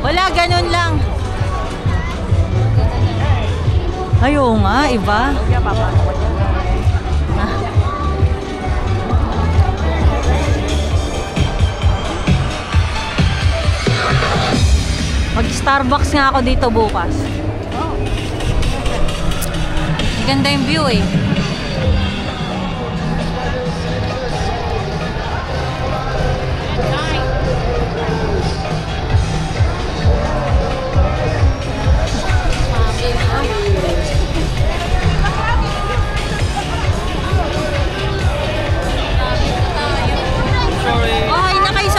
Wala, ganun lang. Ayaw nga, iba. Mag-Starbucks nga ako dito bukas. Ganda yung view eh.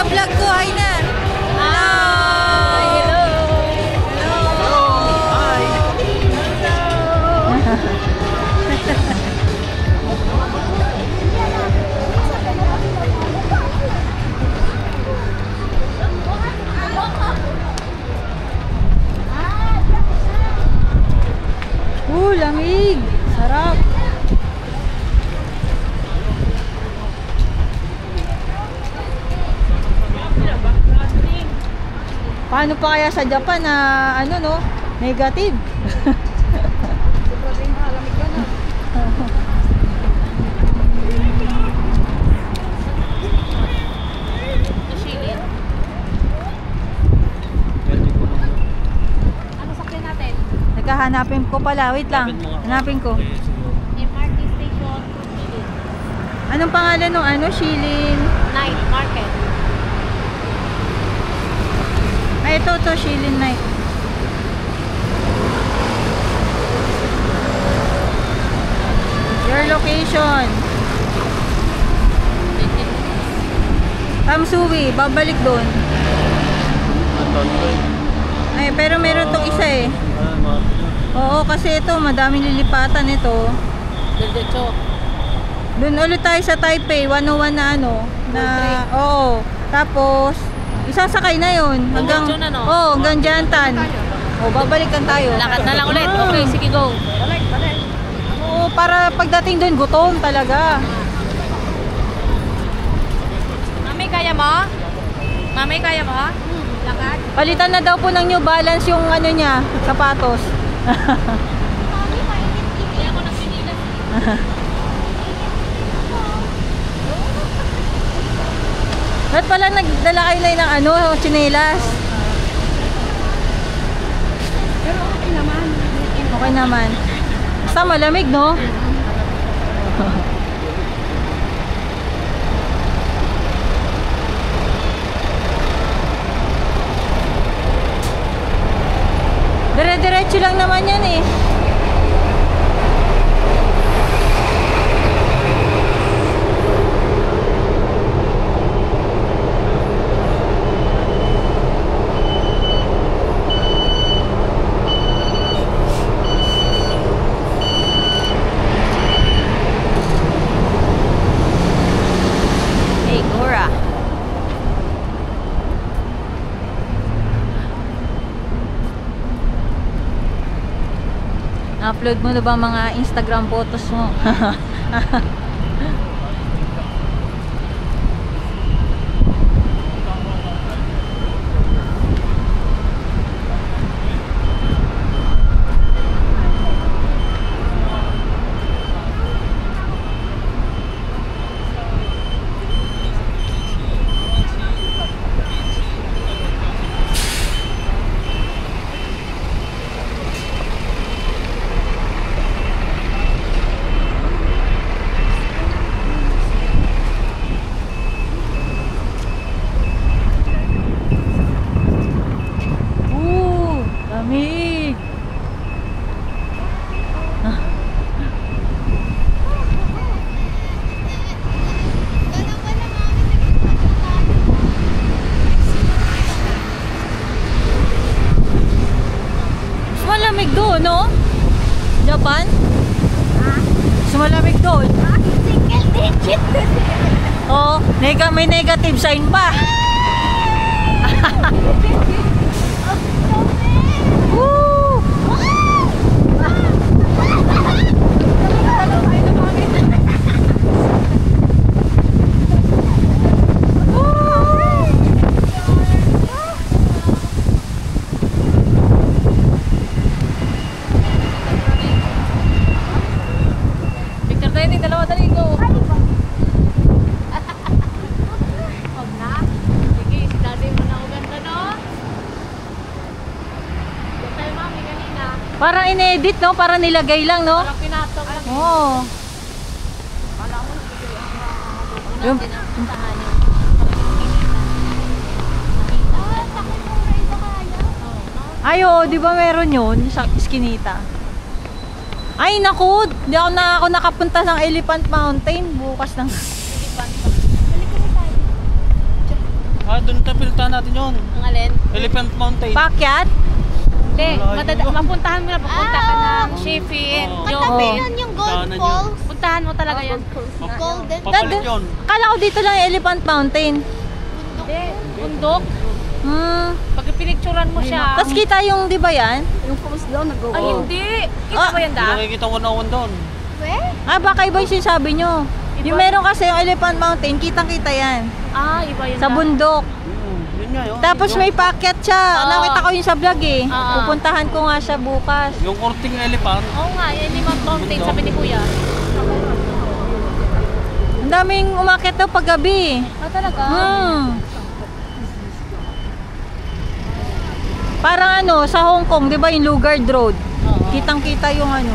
Vlog ko, hi na. Hi. Hello. Hello. Hi. Lamig. Sarap. Paano pa kaya sa Japan na ano no? Negative. Ano sakyan natin? Naghahanapin ko pala. Wait lang. Hanapin ko. MRT station. Anong pangalan ng ano? Shilin Night Market. Ay, ito Shilin Night. Your location. Tamsui, babalik doon. Ay, pero meron tong isa eh. Oo, kasi ito, madaming lilipatan ito. Doon ulit tayo sa Taipei, 101 na ano. Na, oo. Tapos, isang sakay na yun. Hanggang, oh, hanggang Jantan. Oh, babalikan tayo. Lakad na lang ulit. Okay, sige, go. Balik. Oo, para pagdating doon, gutom talaga. Mami, kaya mo? Mami, kaya mo? Lakad? Palitan na daw po ng New Balance yung ano niya, sapatos. Mami, mainit-init. Kaya ako ng sinilas. Ba't pala nagdala kayo na ng ano, tsinelas? Pero okay naman. Okay naman. Basta malamig, no? Dire-diretso lang naman yan eh. Upload mo na ba mga Instagram photos mo? malamig doon, no? Japan? Mas malamig doon. Single digit. Oo, may negative sign pa. Woo! Picture tayo ng dalawa, dali go. Sige, si daddy mo na ako ganda, no? Yung kay mami kanina, Parang inedit, no? Parang nilagay lang, no? parang pinatong lang. Oo. Yung, ay, oo, di ba meron yun sa Eskinita? Ay, naku, di ako nakapunta ng Elephant Mountain bukas ng... Doon tayo pinuntahan natin yun. Ang alin? Elephant Mountain. Pakyat? Hindi, Malayo. mapuntahan mo na, pupunta ka ng Sheffield, Oo. Katabi Joe. nun yung Gold Daanan yun. Falls. Puntahan mo talaga yan. Golden. Papalit yun. Akala ko dito lang yung Elephant Mountain. Hindi, bundok. Pag pinicturan mo siya. Tapos kita yung, di ba yan? Yung falls daw nag-go. Ay, hindi. Kita mo yan, Hindi da? nakikita ko na ako doon. Where? Ah, baka iba yung sinasabi nyo. Yung meron kasi yung Elephant Mountain, kitang-kita yan. Ah, iba yun, Sa da. bundok. Yun nga yun. Tapos may packet siya. Oo. Nakita ko yung sa vlog eh. Oo. Pupuntahan ko nga siya bukas. Yung korting elephant. Oo nga, yan yung Mount Mountain, sabi ni Kuya. Ang daming umakyat daw paggabi. Ah, talaga? Parang ano, sa Hong Kong, di ba yung Lugard Road? Oo. Kitang-kita yung ano.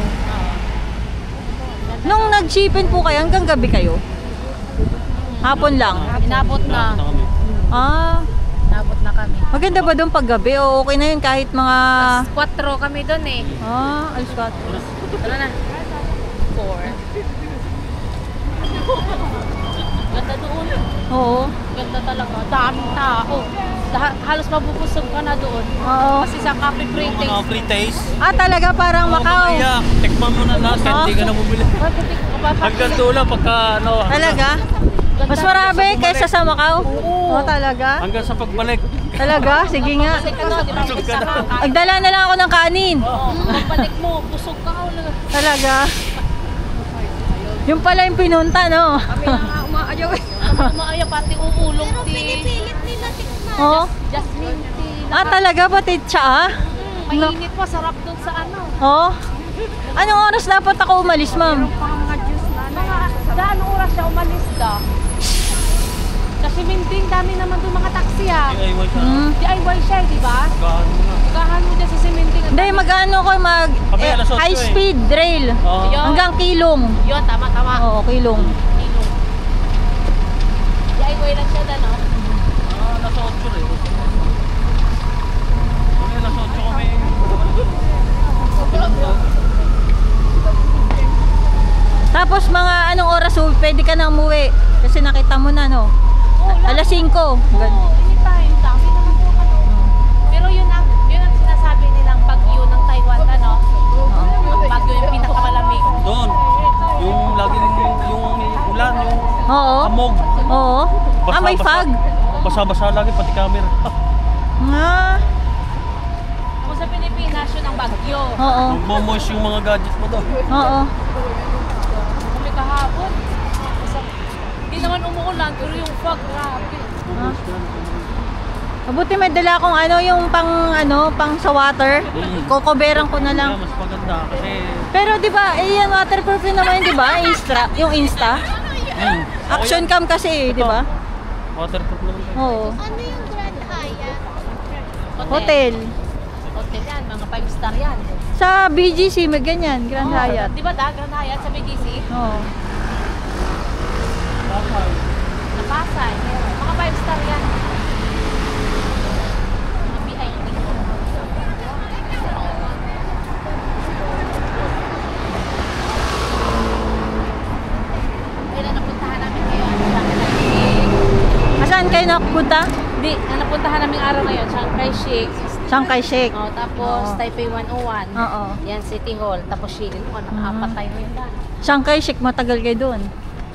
Nung nag-shipping po kayo, hanggang gabi kayo? Hapon lang? Inabot na. Na kami. Ah, Inabot na kami. maganda ba doon paggabi? O okay na yun kahit mga... Tapos 4 kami doon eh. Ah, alas 4. Ano na? 4. Ganda doon. Oo. Ganda talaga. Daming tao. Halos mabubusog ka na doon. Oo. Kasi sa Cafe Yung Free mga Taste. free taste. Ah, talaga parang Macau. Mamaya, tikman mo na lahat. Hindi ka na bumili. Hanggang dulo pagka ano. Talaga? Mas marami kaysa sa Macau? Oo. Talaga? Hanggang sa pagbalik. Talaga? Sige nga. Kasi ka doon, di ba? Busog ka na. Magdala na lang ako ng kanin. Oo. Pagbalik mo, busog ka. Talaga? Yung pala yung pinunta, no? Kami na umaayaw eh. Kami umaayaw, pati uulong Pero tea. pinipilit nila tikman. Oo. Jasmine tea. Ah, talaga? Pati tsa, ah? Mainit pa, sarap doon sa ano. Oo. Anong oras dapat ako umalis, ma'am? Mga juice na. Gaano oras siya umalis da? Kasi minting, dami naman doon mga taxi ha. DIY siya. DIY siya, di ba? Gahan mo na. Gahan mo dyan sa cementing. Hindi, mag-ano ko, Kami, alas 8 high speed rail. Oo. Yun. Hanggang Kilong. Yun, tama. Oo, Kilong. Ilong. DIY lang siya da, no? Alas 8 rin. Kami alas 8 kami. Tapos mga anong oras pwede ka na umuwi? Kasi nakita mo na, no? Alas 5. Oo, anytime. Dami naman po ano. Pero yun ang sinasabi nilang bagyo ng Taiwan, ano? Ang bagyo yung pinakamalamig. Doon. Yung laging yung ulan, yung Oo. amog. Oo. Ah, may fog. Basa-basa lagi pati camera. Nga. Kung sa Pilipinas, yun ang bagyo. Oo. Magmomoist yung mga gadget mo doon. Oo. Kami kahapon. Hindi naman umuulan, pero yung fog, grabe. Ah. Mabuti may dala akong pang sa water. Kokoberan ko na lang. Kaya mas maganda kasi Pero 'di ba, yan waterproof yun naman, 'di ba? Yung Insta. Action cam kasi, 'di ba? waterproof naman. Oo. Ano yung Grand Hyatt? Hotel. Hotel yan, mga 5 star yan. Sa BGC may ganyan, Grand Hyatt. Di ba Grand Hyatt sa BGC? Oo. Sa Pasay. Mga 5 star yan. Mga VIP. Kailan napuntahan namin ngayon? Saan kayo nakapunta? Hindi, ang napuntahan namin araw ngayon, Chiang Kai-shek, Chiang Kai-shek. Oh, tapos Oo. Taipei 101. Oo. Yan, City Hall. Tapos Shilin. Oh, nakaapat tayo yun daan. Chiang Kai-shek, matagal kayo doon.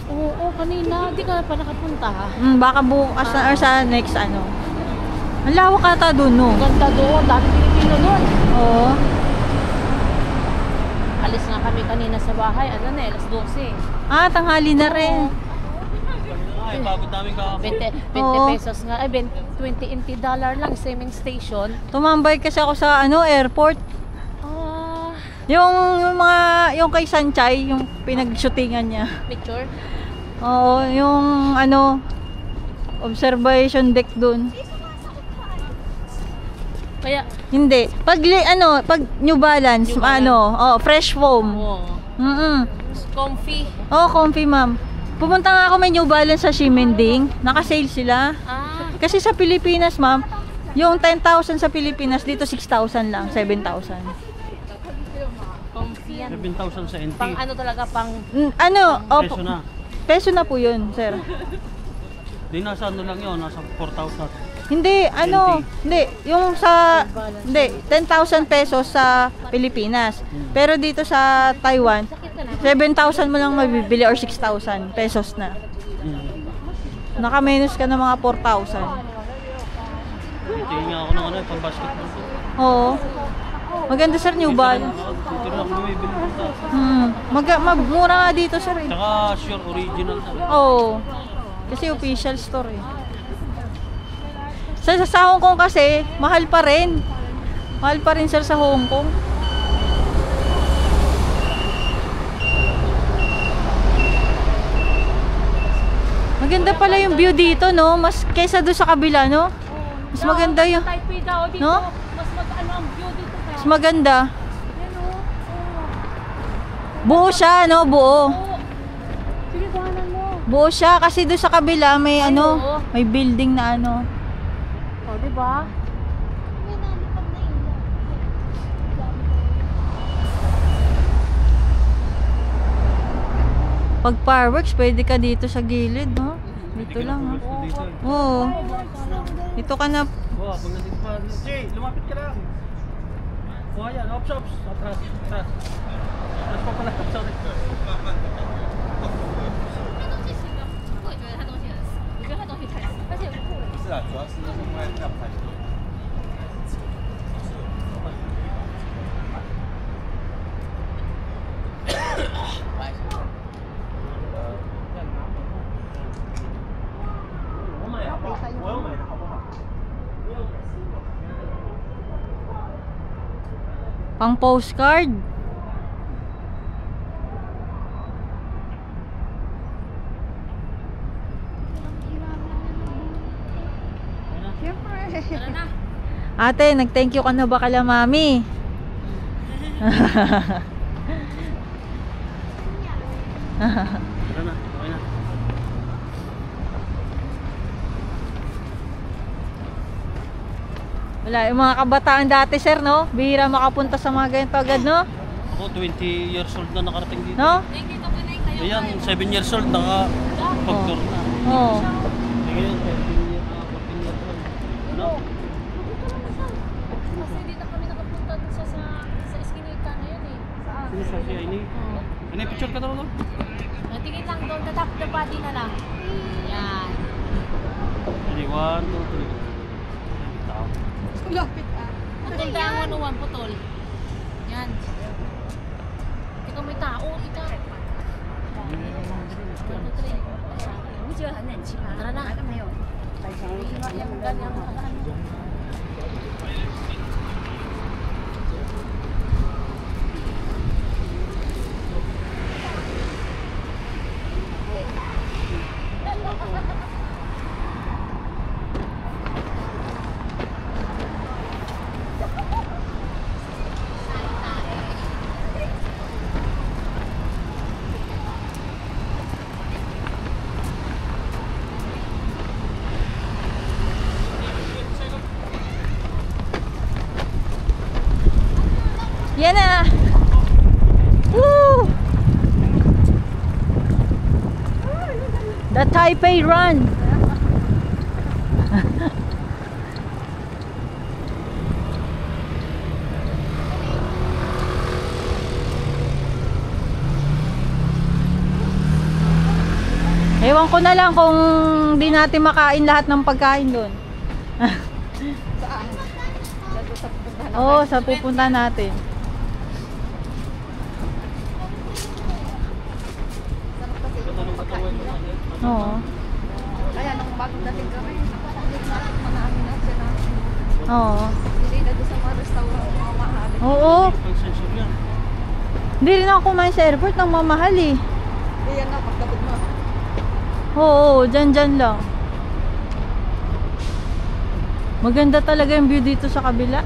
Oo, kanina. Hindi ka pa nakapunta ha. Baka bukas na or sa next ano. Ang lawak ata doon, no? Ganda doon. Dami Pilipino doon. Oo. Alis nga kami kanina sa bahay. Ano na, alas 12. Ah, tanghali na rin. Ay, pagod namin kahapon. 20 Oo. pesos nga. Ay, $20 lang. Swimming station. Tumambay kasi ako sa ano, airport. Ah, Yung kay Sanchay, yung pinag-shootingan niya. picture. Oo, yung ano, observation deck doon. Kaya, Hindi. Pag New Balance, New Balance. fresh foam. oh, comfy. Comfy, ma'am. Pumunta nga ako may New Balance sa Ximending. Naka-sale sila. Ah, Kasi sa Pilipinas, ma'am, yung 10,000 sa Pilipinas, dito 6,000 lang, 7,000. comfy yan. 7,000 sa NT. Pang ano talaga, pang... Peso na. Peso na po yun, sir. Di nasa ano lang yun, nasa 4,000. Hindi, yung sa, 10,000 pesos sa Pilipinas. Pero dito sa Taiwan, 7,000 mo lang mabibili or 6,000 pesos na. Naka-minus ka ng mga 4,000. Titingin nga ako ng ano, pang basketball. Oo. Maganda, sir, New Balance. Dito lang ako bumibili punta. Mura nga dito, sir. Tsaka sure original na. Oo. Kasi official store eh. Sa Hong Kong kasi, mahal pa rin. Mahal pa rin, sir, sa Hong Kong. Maganda pala yung view dito, no? Mas kaysa doon sa kabila, no? Mas maganda yung... Taipei daw dito. No? Mas ano ang view dito. Mas maganda. Yan o. Buo siya, no? Buo. Sige, kuhanan mo. Buo siya kasi doon sa kabila may Ay, ano, oo. may building na ano. O, diba? May nalipad na ilaw. Pag fireworks, pwede ka dito sa gilid, no? Dito lang, ha? Dito eh. Oo. Dito ka na. Wow, pag nandito pa. Jay, lumapit ka lang. Oh, ayan, ops. Atras. Atras pa pala. Sorry. Pang postcard. Tara na. Ate, nag-thank you ka na ba kala mami? Tara na, okay na. Wala, yung mga kabataan dati, sir, no? Bihira makapunta sa mga ganito agad, no? Ako 20 years old na nakarating dito. No? Ayan, 7 years old nakapag-tour na. Oo. Ngayon, 14 years old. Ano? Kasi dito kami nakapunta dun sa eskinita na yun eh. Saan? Sino siya siya ini? Ano yung picture ka daw no? Tingin lang doon, the top of the body na lang. Yan. Ini 1, 2, 3. Tao. Putol ka ang 101, putol. Yan. Ikaw may tao, ikaw. 1, 2, 3. Tara na. Yung ganyang ano. Yan na. Woo! The Taipei Run. Ewan ko na lang kung di natin makain lahat ng pagkain doon. Oo, sa pupunta natin. Oo. Kaya nung bagong dating kami, nakapagod na marami na sila. Oo. Hindi na doon sa mga restaurant mga mahal. Oo. Pag-sensor yan. Hindi rin ako kumain sa airport ng mamahal eh. Kaya nga, pagkabot mo. Oo, dyan lang. Maganda talaga yung view dito sa kabila.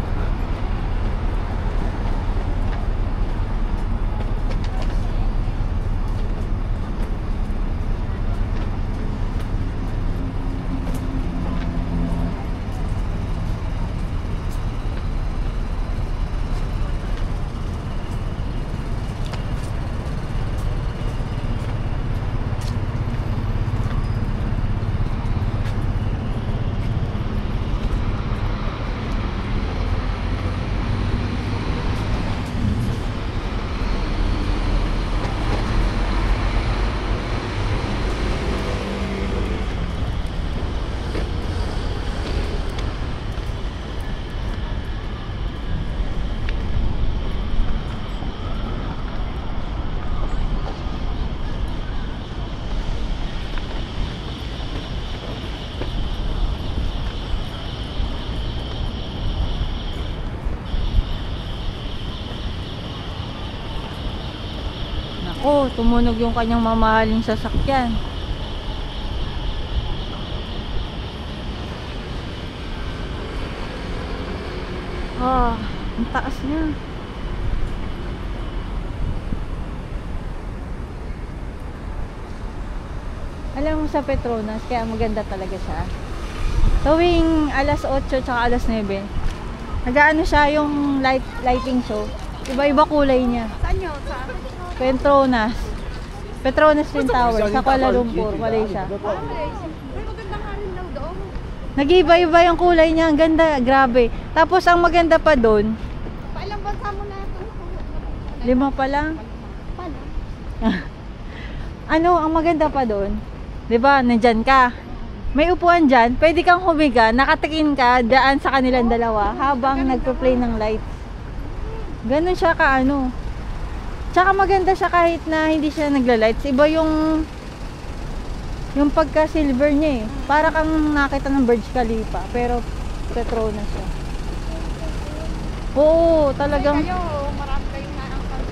Nako, tumunog yung kanyang mamahaling sasakyan. Ah, ang taas niya. Alam mo sa Petronas, kaya maganda talaga siya. Tuwing alas 8 tsaka alas 9, nag-ano siya yung lighting show. Iba-iba kulay niya. Saan yun? Sa Petronas. Petronas Twin Tower sa Kuala Lumpur, Malaysia. Ay, maganda nga rin daw doon. Nag-iba-iba yung kulay niya. Ang ganda, grabe. Tapos ang maganda pa doon, Pailang bansa mo na ito? 5 pa lang. Pala. Ano, ang maganda pa doon, 'di ba? Nandyan ka. May upuan dyan, pwede kang humiga, nakatikin ka daan sa kanilang dalawa habang nagpo-play ng lights. Ganun siya ka ano. Tsaka maganda siya kahit na hindi siya nagla-lights. Iba yung pagka-silver niya eh. Para kang nakita ng Burj Khalifa, pero Petronas siya. Oo, talagang Kayo, marami kayong naangkal.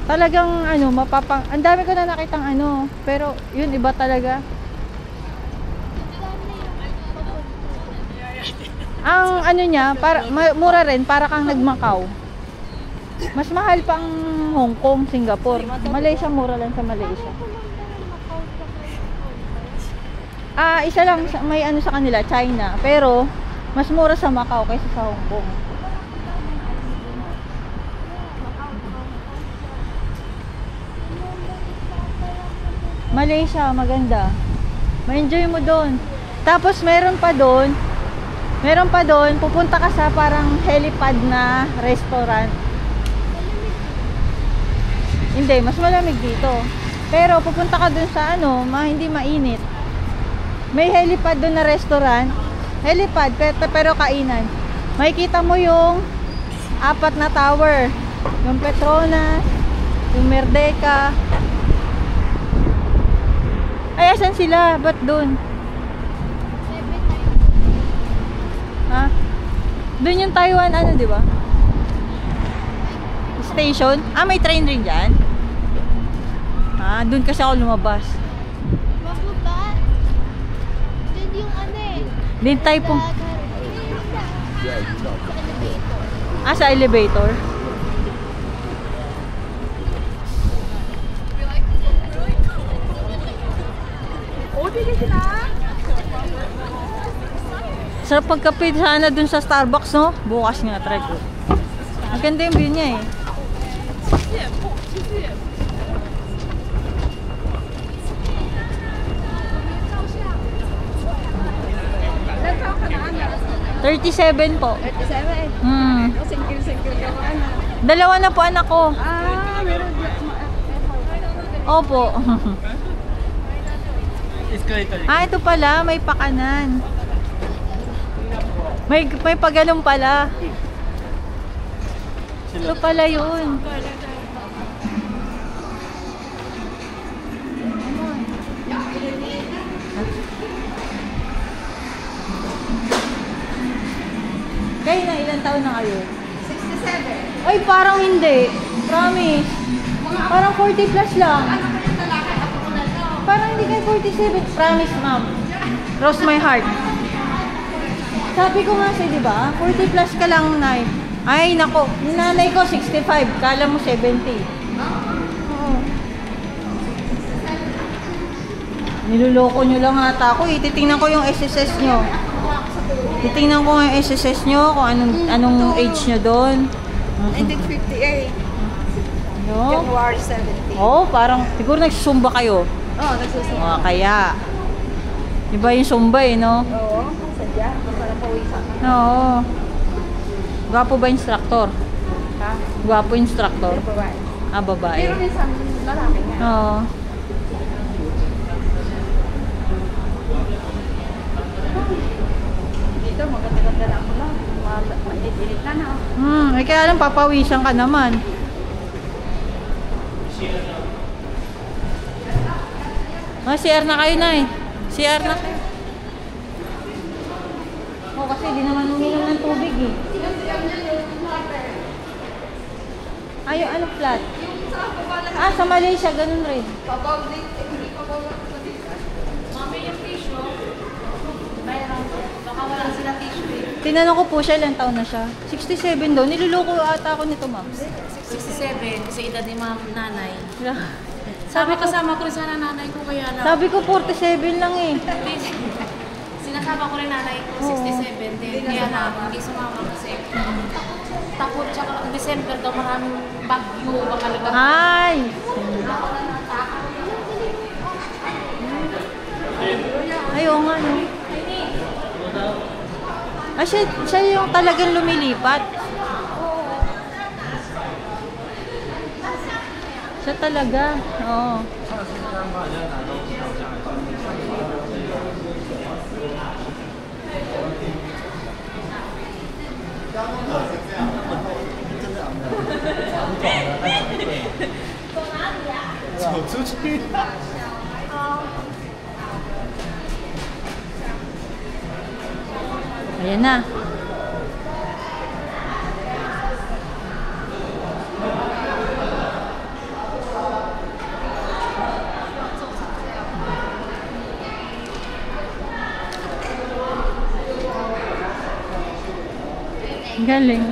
talagang ano, mapapang ang dami ko na nakitang ano, pero yun iba talaga. Ang ano niya, para mura rin, para kang nagmakaw. Mas mahal pang Hong Kong, Singapore. Malaysia mura lang sa Malaysia. Ah, isa lang may ano sa kanila, China, pero mas mura sa Macau kaysa sa Hong Kong. Malaysia, maganda. Ma-enjoy mo doon. Tapos meron pa doon, pupunta ka sa parang helipad na restaurant. Hindi, mas malamig dito. Pero pupunta ka doon sa ano, hindi mainit. May helipad doon na restaurant. Helipad, pero kainan. Makikita mo yung 4 na tower. Yung Petronas, yung Merdeka. Ay, asan sila? Ba't doon? Ha? Doon yung Taiwan, ano, di ba? Station? Ah, may train rin dyan? Ah, doon kasi ako lumabas. Mababa. Doon yung ano eh. Din tayo pong... Elevator. Ah, sa elevator? Sarap pagkape sana dun sa Starbucks, no? Bukas nga, try ko. Ang ganda yung view niya eh. $37 po. 37. Hmm. Single ka mo ano. Dalawa na po anak ko. Ah, meron. Opo. escalator. Ah, ito pala, may pakanan. May pagalong pala. Ito pala yun. Kayo na, ilang taon na kayo? 67. Ay, parang hindi. Promise. Parang 40 plus lang. Parang hindi kayo 47. Promise, ma'am. Cross my heart. Sabi ko nga siya, di ba? 40 plus ka lang, Nay. Ay, nako. Yung nanay ko, 65. Kala mo 70. Oo. Niluloko nyo lang ata ako. Titingnan ko yung SSS nyo. Titingnan ko yung SSS nyo, kung anong age nyo doon. 1958. No? January 17. Oo, parang siguro nagsusumba kayo. Oo, nagsusunod. Kaya. Iba yung sumba eh, no? Oo, sadya. Para pawisan ka. Oo. Gwapo ba instructor? Ha? Gwapo instructor? Pero babae. Ah, babae. Pero minsan, lalaki nga. Oo. Dito, maganda-ganda na ako lang. Mainit-init na na. Eh kaya lang papawisan ka naman. CR na kayo, Nay. CR na kayo. Kasi di naman uminom ng tubig eh. Ay, ano flat? Sa Malaysia, ganun rin. Mami, yung tissue. Mayroon. Baka wala sila tissue eh. Tinanong ko po siya, ilang taon na siya. 67 daw. Niluloko ata ako nito, ma'am. 67, kasi edad ni nanay. Sabi ko, Kasama ko rin sana nanay ko kaya na. sabi ko 47 lang eh. Sinasama ko rin nanay ko, 67 din. Kaya na, hindi sumama kasi. Takot, tsaka December daw maraming bagyo, baka nagkakaroon. Ay! Ayaw nga, no? Siya yung talagang lumilipat. Siya talaga. Oo. Ayan na. Galing.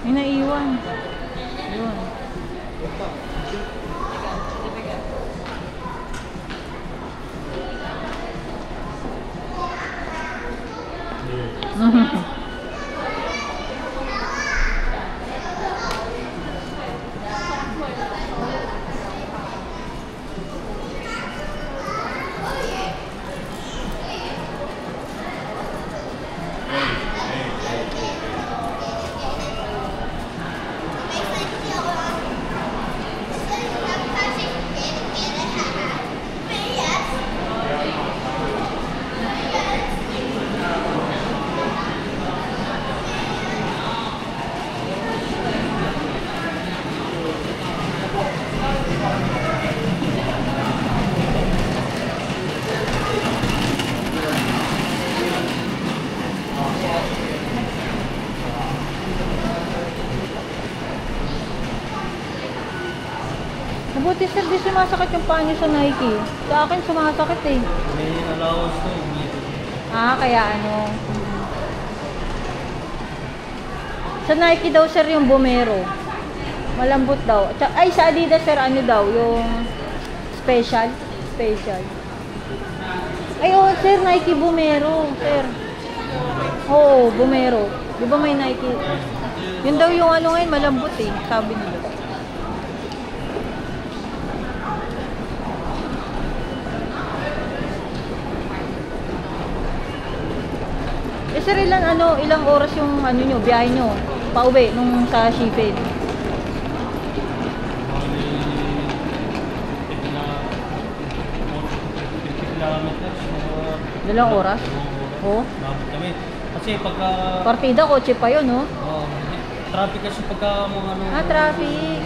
May naiwan. Yun. Mabuti sir, di sumasakit yung paa niyo sa Nike. Sa akin sumasakit eh. May allowance to, hindi. Kaya ano. Sa Nike daw, sir, yung Vomero. Malambot daw. Ay, sa Adidas, sir, ano daw? Yung special. Special. Ay, oh, sir, Nike Vomero, sir. Oo, Vomero. Di ba may Nike? Yun daw yung ano ngayon, malambot eh. Sabi nila. Eh, sir, ilang oras yung ano nyo, biyahe nyo? Pauwi nung sa Sheffield. Dalawang oras? Oo. Kami. Kasi pagka... Partida, kotse pa yun, no? Traffic kasi pagka mga ano... Traffic.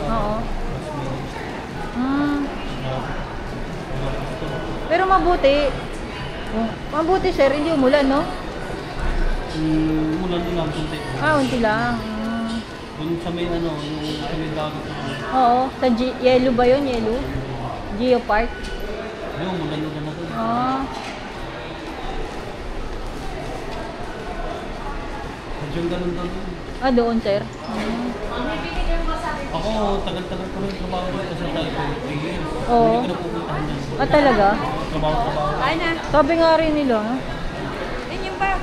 Oo. Pero mabuti. Mabuti, sir, hindi umulan, no? Umulan din lang, kunti. Unti lang. Yung sa may ano, yung sa may dagat. Oo, sa Yellow ba yun? Yellow? Geopark? Yung umulan din naman doon. Yung ganun doon. Doon, sir. Ako, tagal-tagal ko rin trabaho dito sa Taipei. 3 years. Oo. Hindi ko napupuntahan yan. Talaga? Trabaho. Ay na. Sabi nga rin nila. Yun yung ba?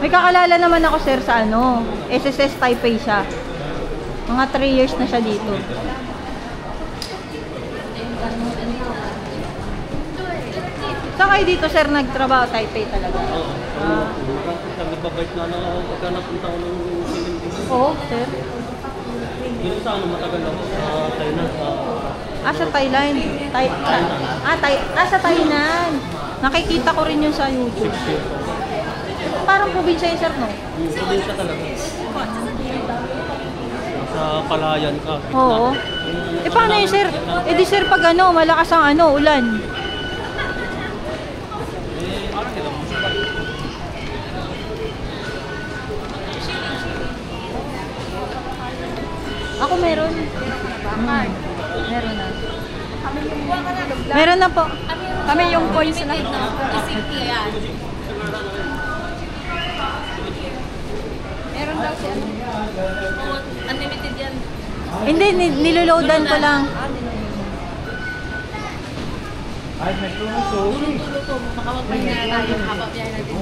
May kakalala naman ako, sir, sa ano, SSS Taipei siya. Mga 3 years na siya dito. Saan kayo dito, sir, nagtrabaho? Taipei talaga? Oo. Nagbabike na ako pagka napunta ko ng Philippines. Oo, sir. Dito sa ano, matagal ako sa Thailand. Sa Thailand. Sa Thailand. Nakikita ko rin yun sa YouTube. 6 years ako. Parang probinsya yun, sir, no? Probinsya talaga. Sa Palayan ka. Oo. Paano yun, sir? Di, sir, pag ano, malakas ang ano, ulan. Ako meron. Meron na. Meron na po. Kami yung points na. Isipin yan. Meron daw si ano. Unlimited yan. Hindi, niloloadan ko lang. Luto. Makawagpay na tayo habang yan natin.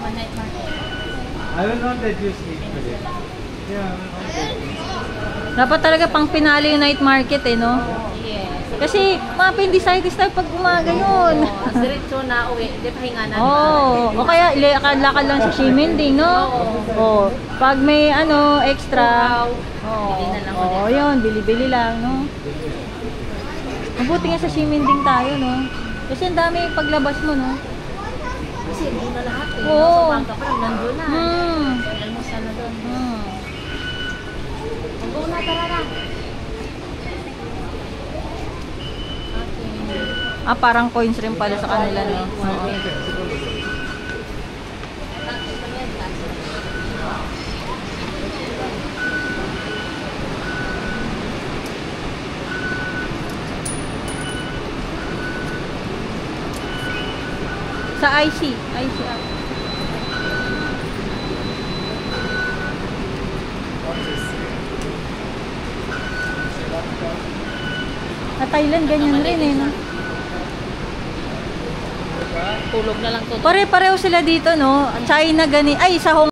One night market. I will not let you sleep today. Yeah, I will not let you. Dapat talaga pang pinali yung night market, eh, no? Yes. Kasi ma-appendicitis tayo pag umaga yun. Diretso na uwi. Di pahinga na. O kaya lakad-lakad lang sa Ximending, no? Pag may ano, extra. Bili na lang ulit. Yun, bili-bili lang, no? Mabuti nga sa Ximending tayo, no? Kasi ang dami paglabas mo, no? Kasi doon na lahat eh. Oo. Nasa bangka pa lang, nandun na. Almusal na doon. Go na, tara na. Okay. Parang coins rin pala sa kanila, no? Sa IC app. Sa Thailand, ganyan rin, eh, no? Tulog na lang to. Pare-pareho sila dito, no? China, sa Hong